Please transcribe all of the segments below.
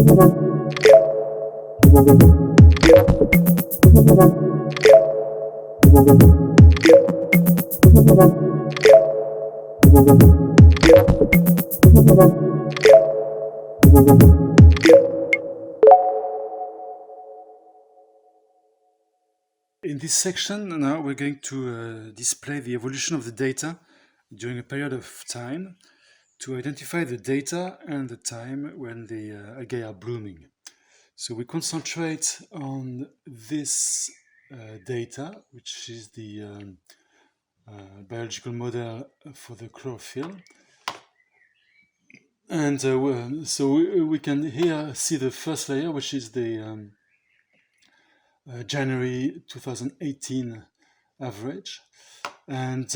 In this section, now we're going to display the evolution of the data during a period of time to identify the data and the time when the algae are blooming. So we concentrate on this data, which is the biological model for the chlorophyll. And so we can here see the first layer, which is the January 2018 average, and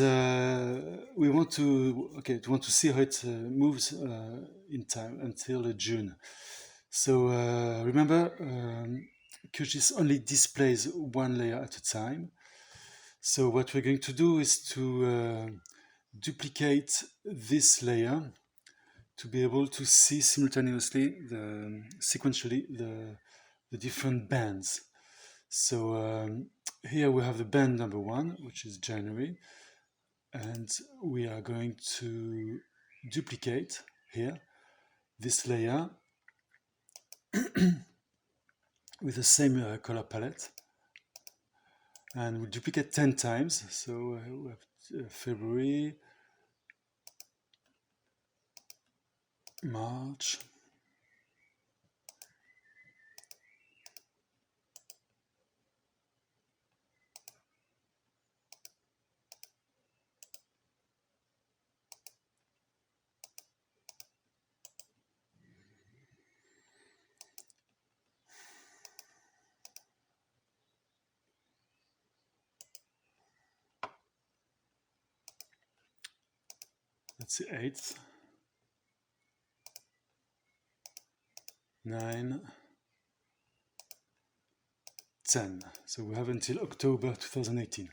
we want to see how it moves in time until June. So remember, QGIS only displays one layer at a time. So what we're going to do is to duplicate this layer to be able to see simultaneously, sequentially, the different bands. So here we have the band number 1, which is January, and we are going to duplicate here this layer with the same color palette, and we'll duplicate 10 times. So we have February, March, that's the 8th, 9, 10. So we have until October 2018.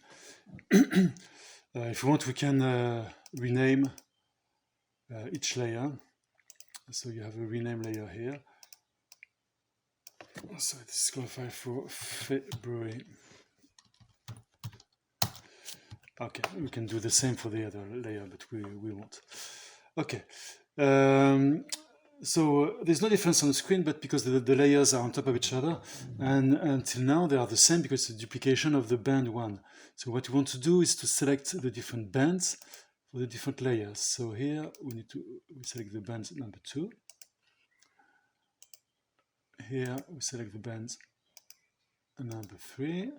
If we want, we can rename each layer. So you have a rename layer here. So this is qualified for February. Okay, we can do the same for the other layer, but we won't. Okay. So there's no difference on the screen, but because the layers are on top of each other, and until now they are the same because it's a duplication of the band 1. So what we want to do is to select the different bands for the different layers. So here we select the band number 2. Here we select the band number 3.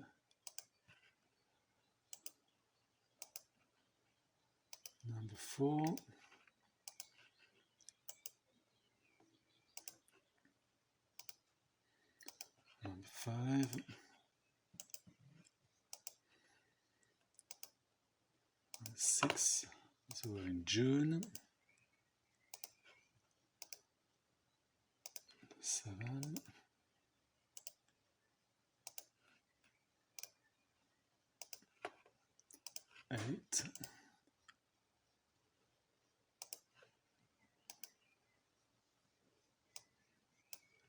Number 4. Number 5. 6. So we're in June. 7. 8.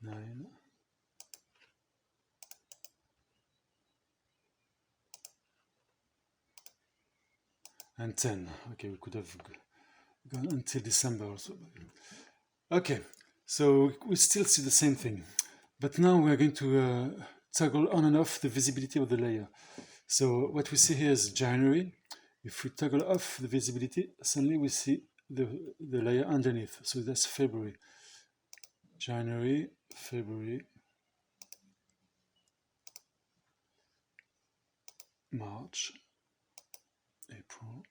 9. 10. Okay, we could have gone until December also. Okay, so we still see the same thing, but now we're going to toggle on and off the visibility of the layer. So what we see here is January. If we toggle off the visibility, suddenly we see the layer underneath. So that's February. January, February, March, April,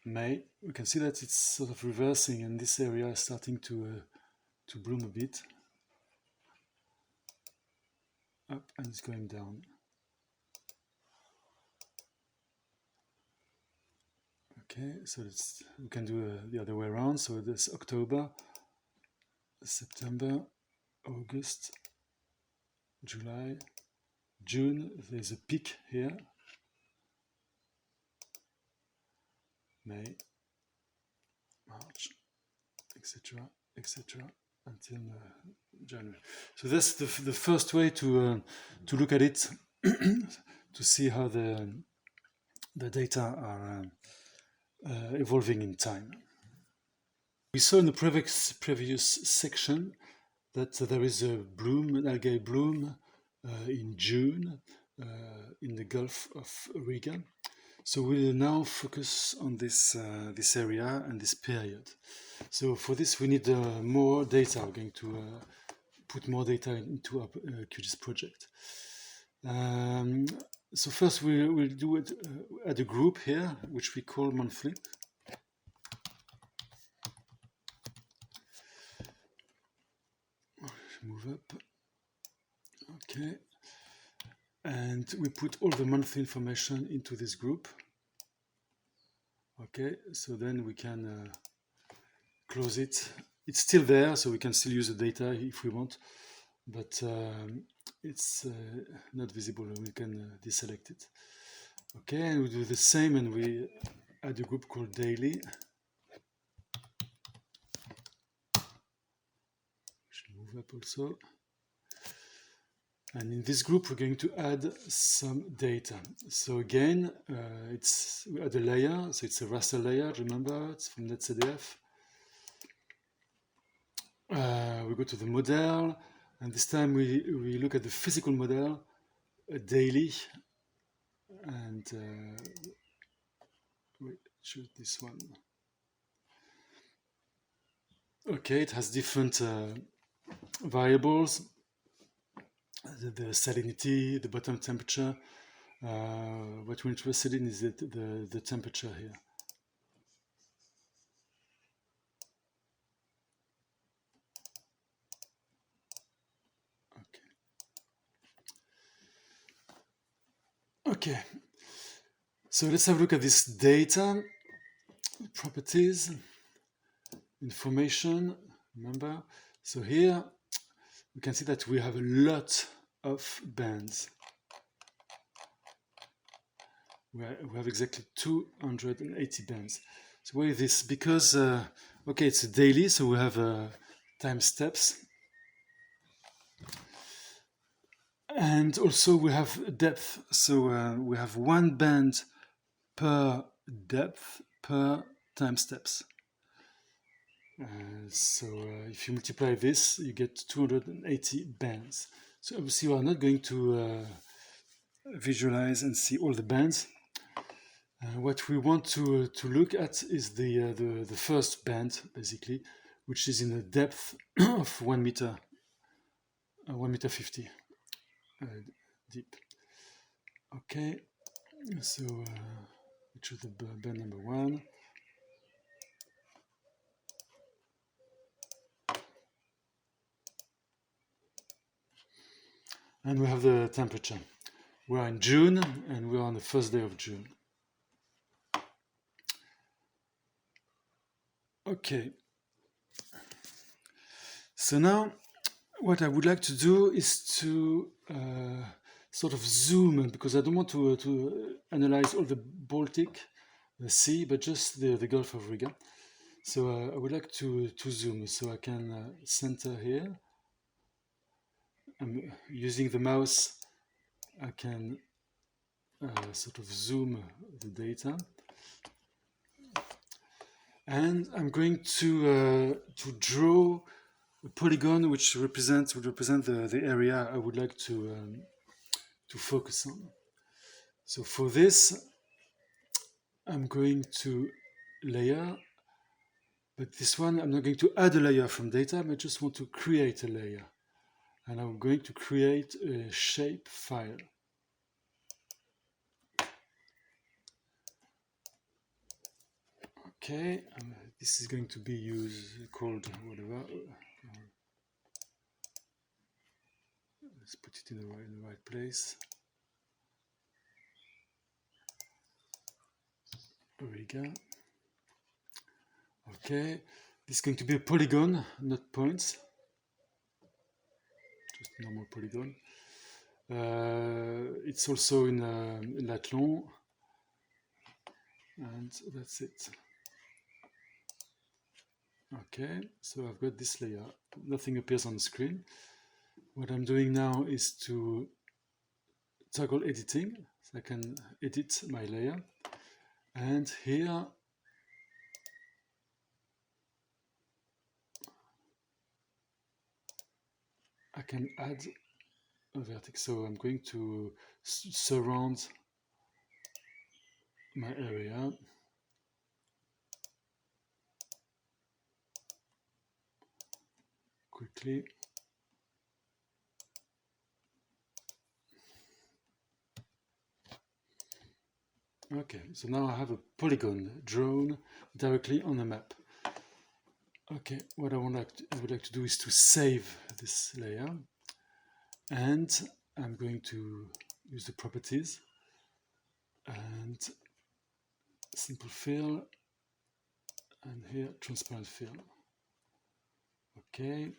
May. We can see that it's sort of reversing, and this area is starting to bloom a bit. Up, and it's going down. Okay, so we can do the other way around. So this October, September, August, July, June. There's a peak here. May, March, etc., etc., until January. So that's the first way to look at it, to see how the data are evolving in time. We saw in the previous section that there is a bloom, an algae bloom in June in the Gulf of Riga. So we'll now focus on this area and this period. So for this we need more data. We're going to put more data into our QGIS project. So first we'll do it at a group here, which we call monthly. Move up. Okay. And we put all the monthly information into this group. Okay, so then we can close it. It's still there, so we can still use the data if we want, but it's not visible. We can deselect it. Okay, and we do the same, and we add a group called daily. Should move up also. And in this group, we're going to add some data. So again, we add a layer. So it's a raster layer, remember, it's from NetCDF. We go to the model, and this time we look at the physical model daily. And we choose this one. Okay, it has different variables. The salinity, the bottom temperature. What we're interested in is the temperature here. Okay. So let's have a look at this data, properties, information. Remember, so here we can see that we have a lot of bands. We have exactly 280 bands. So why is this? Because, okay, it's a daily, so we have time steps. And also we have depth. So we have one band per depth per time steps. So if you multiply this, you get 280 bands. So obviously we are not going to visualize and see all the bands. What we want to look at is the first band, basically, which is in a depth of 1 meter, 1.50 meter deep. Okay, so we choose the band number 1. And we have the temperature. We are in June, and we are on the first day of June. Okay. So now, what I would like to do is to sort of zoom, because I don't want to analyze all the Baltic Sea, but just the Gulf of Riga. So I would like to zoom, so I can center here. I'm using the mouse. I can sort of zoom the data, and I'm going to draw a polygon which would represent the area I would like to focus on. So for this, I'm going to layer, but this one I'm not going to add a layer from data. I just want to create a layer. And I'm going to create a shape file. Okay, this is going to be called whatever. Let's put it in the right place. Riga. Okay, this is going to be a polygon, not points. Just a normal polygon. It's also in Lathlon, and that's it. Okay, so I've got this layer. Nothing appears on the screen. What I'm doing now is to toggle editing, so I can edit my layer. And here I can add a vertex. So I'm going to surround my area. Quickly. Okay, so now I have a polygon drawn directly on the map. Okay, what I would like to do is to save this layer, and I'm going to use the properties and simple fill, and here transparent fill. Okay.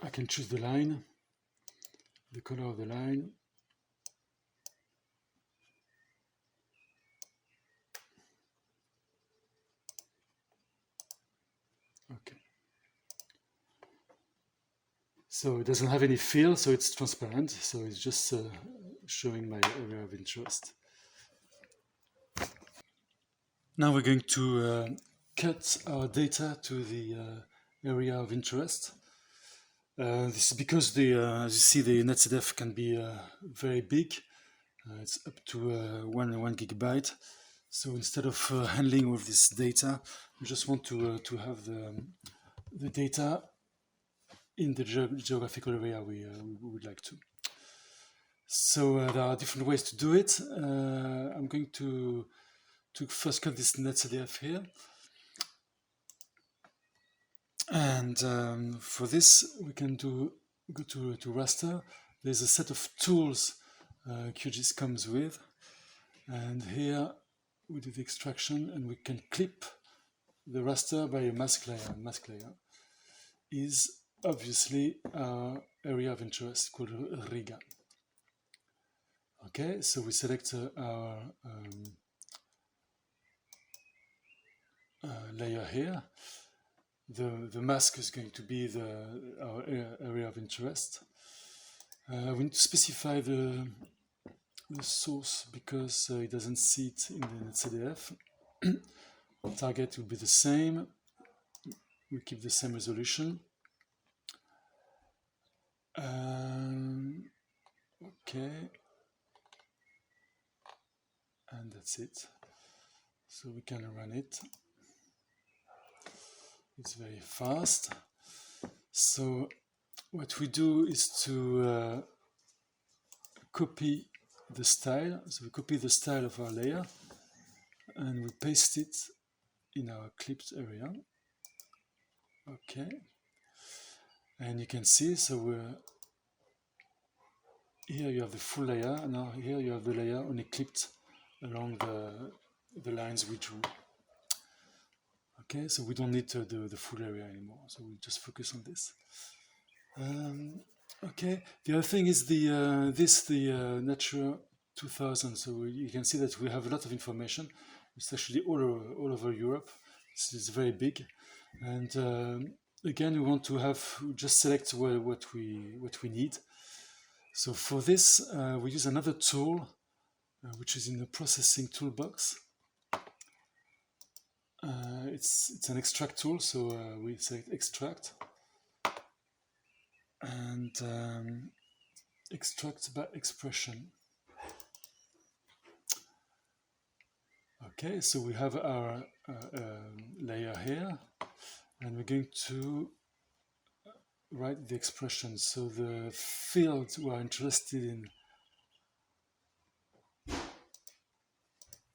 I can choose the line, the color of the line. Okay. So it doesn't have any fill, so it's transparent. So it's just showing my area of interest. Now we're going to cut our data to the area of interest. This is because as you see, the NetZDF can be very big. It's up to 1 gigabyte. So instead of handling with this data, we just want to have the data in the geographical area we would like to. So there are different ways to do it. I'm going to first cut this NetZDF here. And for this, we can go to raster. There's a set of tools QGIS comes with. And here we do the extraction, and we can clip the raster by a mask layer. Mask layer is obviously our area of interest called Riga. Okay, so we select our layer here. The mask is going to be our area of interest. We need to specify the source because it doesn't see it in the NetZDF. Target will be the same. We keep the same resolution. Okay. And that's it. So we can run it. It's very fast. So what we do is to copy the style. So we copy the style of our layer and we paste it in our clipped area. Okay. And you can see, so here you have the full layer. Now here you have the layer only clipped along the lines we drew. Okay, so we don't need the full area anymore. So we just focus on this. Okay, the other thing is the Natura 2000. So you can see that we have a lot of information. It's actually all over Europe. It's very big, and again, we want to just select what we need. So for this, we use another tool, which is in the processing toolbox. It's an extract tool, so we select extract and extract by expression. Okay, so we have our layer here, and we're going to write the expression. So the field we're interested in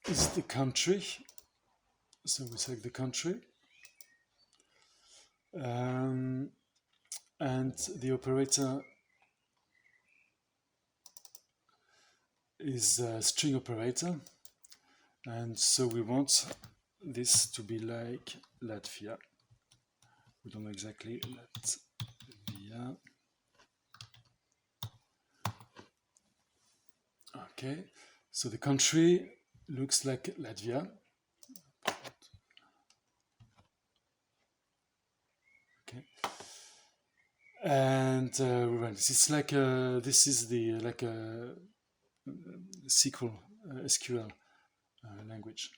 is the country. So we select the country. And the operator is a string operator. And so we want this to be like Latvia. We don't know exactly Latvia. Okay, so the country looks like Latvia. Okay, and it's like this is the like a SQL SQL language.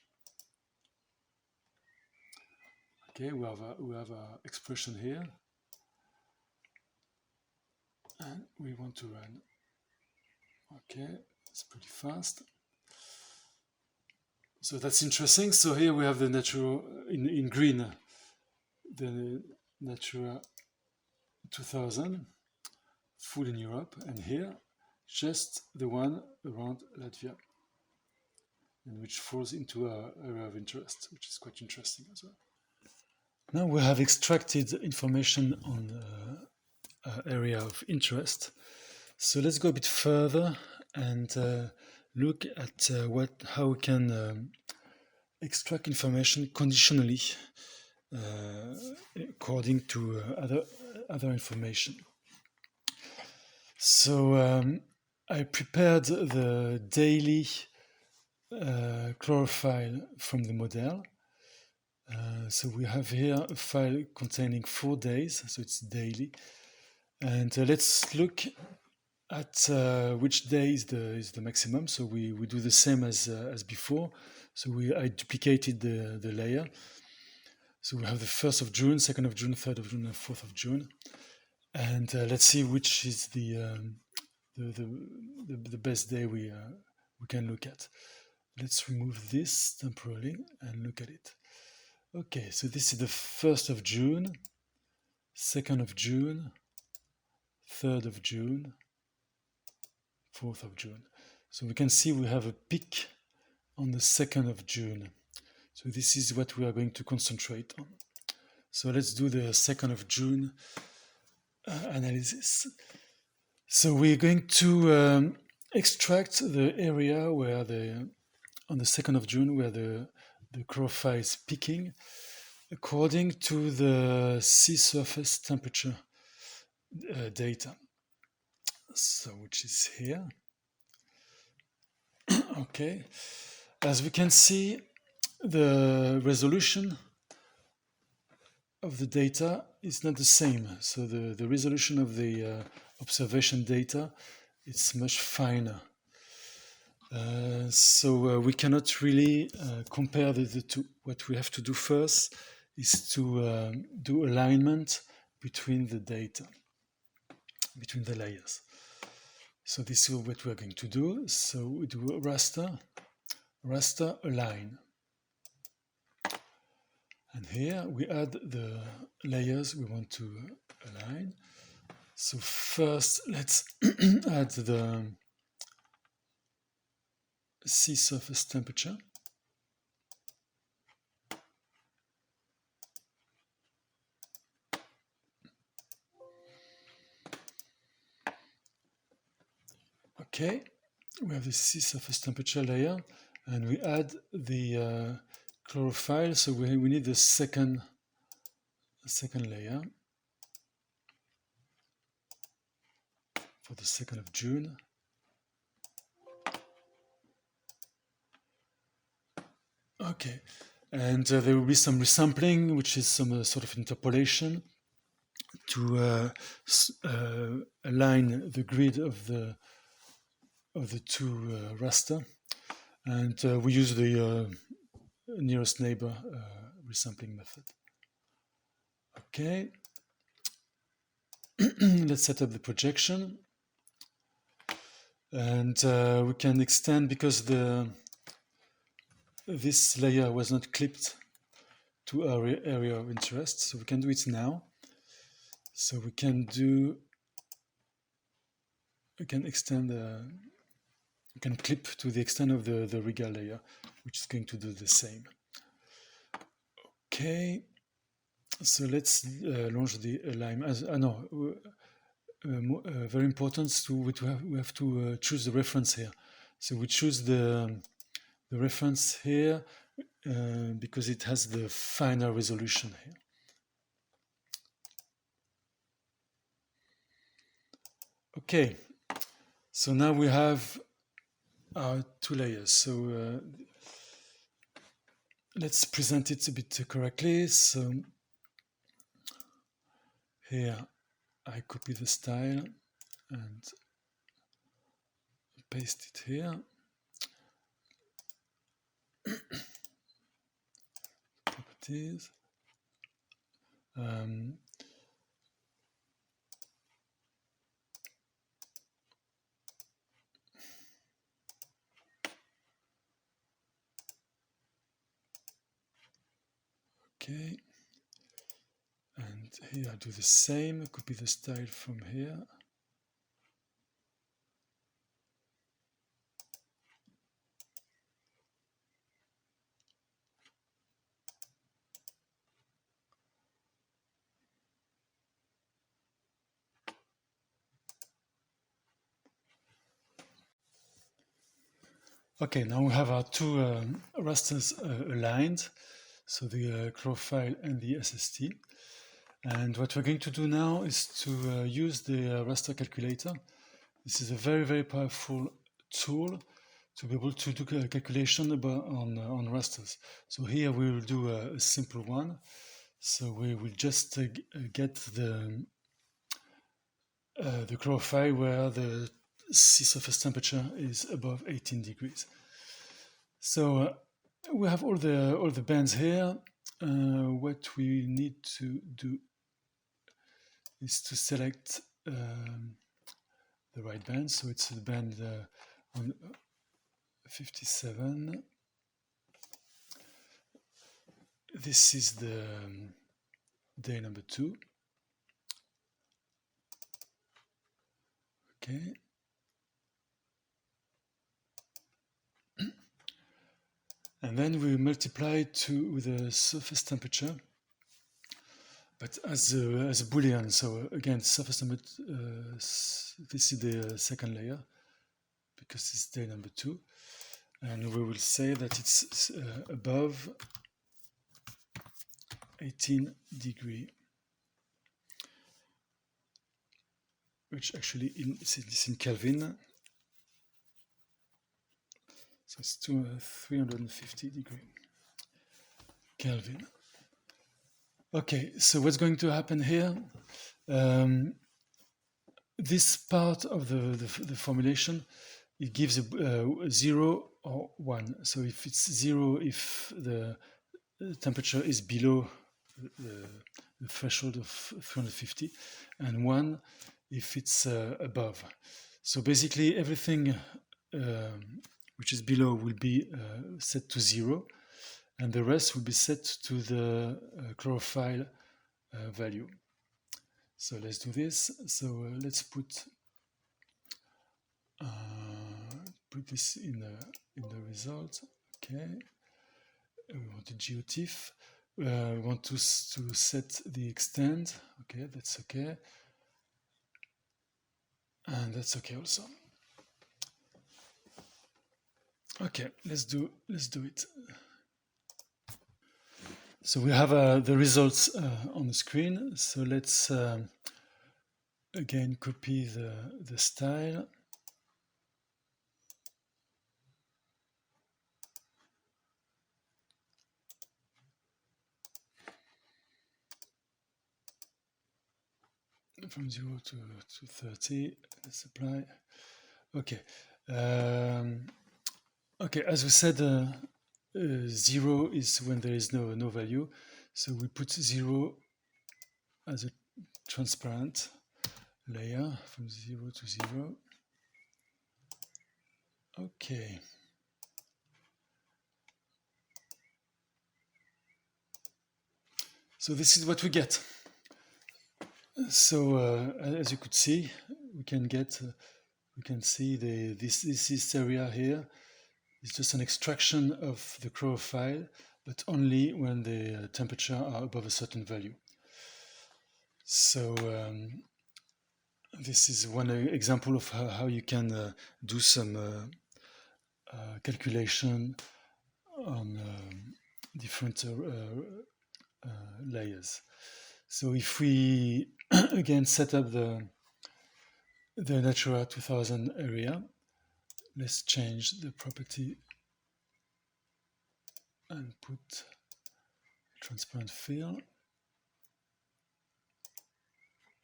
Okay, we have a expression here, and we want to run. Okay, it's pretty fast. So that's interesting. So here we have the natural in green, the Natura 2000, full in Europe, and here just the one around Latvia, and which falls into our area of interest, which is quite interesting as well. Now we have extracted information on the area of interest. So let's go a bit further and look at how we can extract information conditionally according to other information. So I prepared the daily chlorophyll from the model. So we have here a file containing 4 days, so it's daily. And let's look at which day is the maximum. So we do the same as before. So I duplicated the layer. So we have the 1st of June, 2nd of June, 3rd of June, and 4th of June. And let's see which is the best day we can look at. Let's remove this temporarily and look at it. Okay, so this is the 1st of June, 2nd of June, 3rd of June, 4th of June. So we can see we have a peak on the 2nd of June. So this is what we are going to concentrate on. So let's do the 2nd of June analysis. So we're going to extract the area where on the 2nd of June, where the chlorophyll is peaking, according to the sea surface temperature data. So which is here. Okay, as we can see, the resolution of the data is not the same. So the resolution of the observation data is much finer. So we cannot really compare the two. What we have to do first is to do alignment between the data, between the layers. So this is what we're going to do. So we do Raster Align. And here we add the layers we want to align. So first, let's add the sea surface temperature. Okay, we have the sea surface temperature layer, and we add the chlorophyll. So we need the second layer for the 2nd of June. Okay, and there will be some resampling, which is some sort of interpolation to align the grid of the two raster, and we use the nearest neighbor resampling method. Okay, let's set up the projection, and we can extend because this layer was not clipped to our area of interest, so we can do it now. So we can extend, we can clip to the extent of the Riga layer, which is going to do the same. Okay, so let's launch the alignment. Very important we have to choose the reference here. So we choose the reference here because it has the finer resolution here. Okay, so now we have are two layers. So let's present it a bit correctly. So here I copy the style and paste it here. Properties. Okay, and here I do the same, copy the style from here. Okay, now we have our two rasters aligned, so the chlorophyll and the SST. And what we're going to do now is to use the raster calculator. This is a very, very powerful tool to be able to do a calculation on rasters. So here we will do a simple one. So we will just get the chlorophyll where the sea surface temperature is above 18 degrees. So we have all the bands here. What we need to do is to select the right band. So it's the band on 57. This is the day number 2. Okay. And then we multiply with the surface temperature, but as a boolean. So again, surface temperature. This is the second layer because it's day number 2, and we will say that it's above 18 degree, which actually is in Kelvin. So it's 350 degree Kelvin. Okay, so what's going to happen here? This part of the formulation, it gives a 0 or 1. So if it's 0, if the temperature is below the threshold of 350, and 1 if it's above. So basically everything which is below will be set to 0, and the rest will be set to the chlorophyll value. So let's do this. So let's put this in the result. Okay, we want a GeoTIFF. We want to set the extend. Okay, that's okay, and that's okay also. Okay, let's do it. So we have the results on the screen. So let's again copy the style. From 0 to 30, let's apply. Okay. Okay, as we said, 0 is when there is no value. So we put 0 as a transparent layer from 0 to 0. Okay. So this is what we get. So as you could see, we can see this area here is just an extraction of the chlorophyll, but only when the temperature are above a certain value. So this is one example of how you can do some calculation on different layers. So if we again set up the Natura 2000 area, Let's change the property and put transparent fill.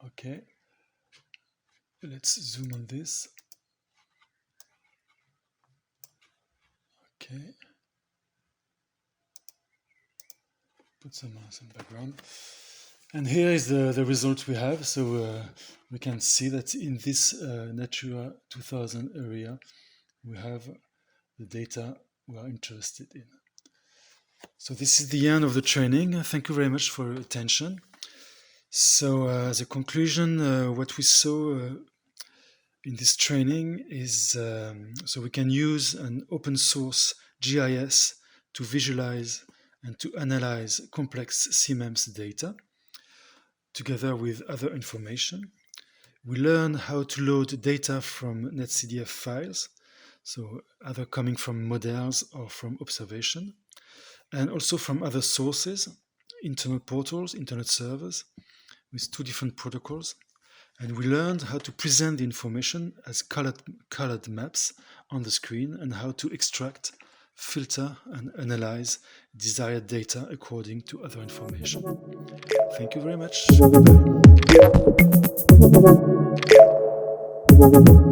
Okay, let's zoom on this. Okay, put some background. And here is the result we have. So we can see that in this Natura 2000 area, we have the data we are interested in. So this is the end of the training. Thank you very much for your attention. So as a conclusion, what we saw in this training is so we can use an open source GIS to visualize and to analyze complex CMEMS data together with other information. We learn how to load data from NetCDF files, so either coming from models or from observation, and also from other sources, internal portals, internet servers, with 2 different protocols. And we learned how to present the information as colored maps on the screen and how to extract, filter, and analyze desired data according to other information. Thank you very much. Bye-bye.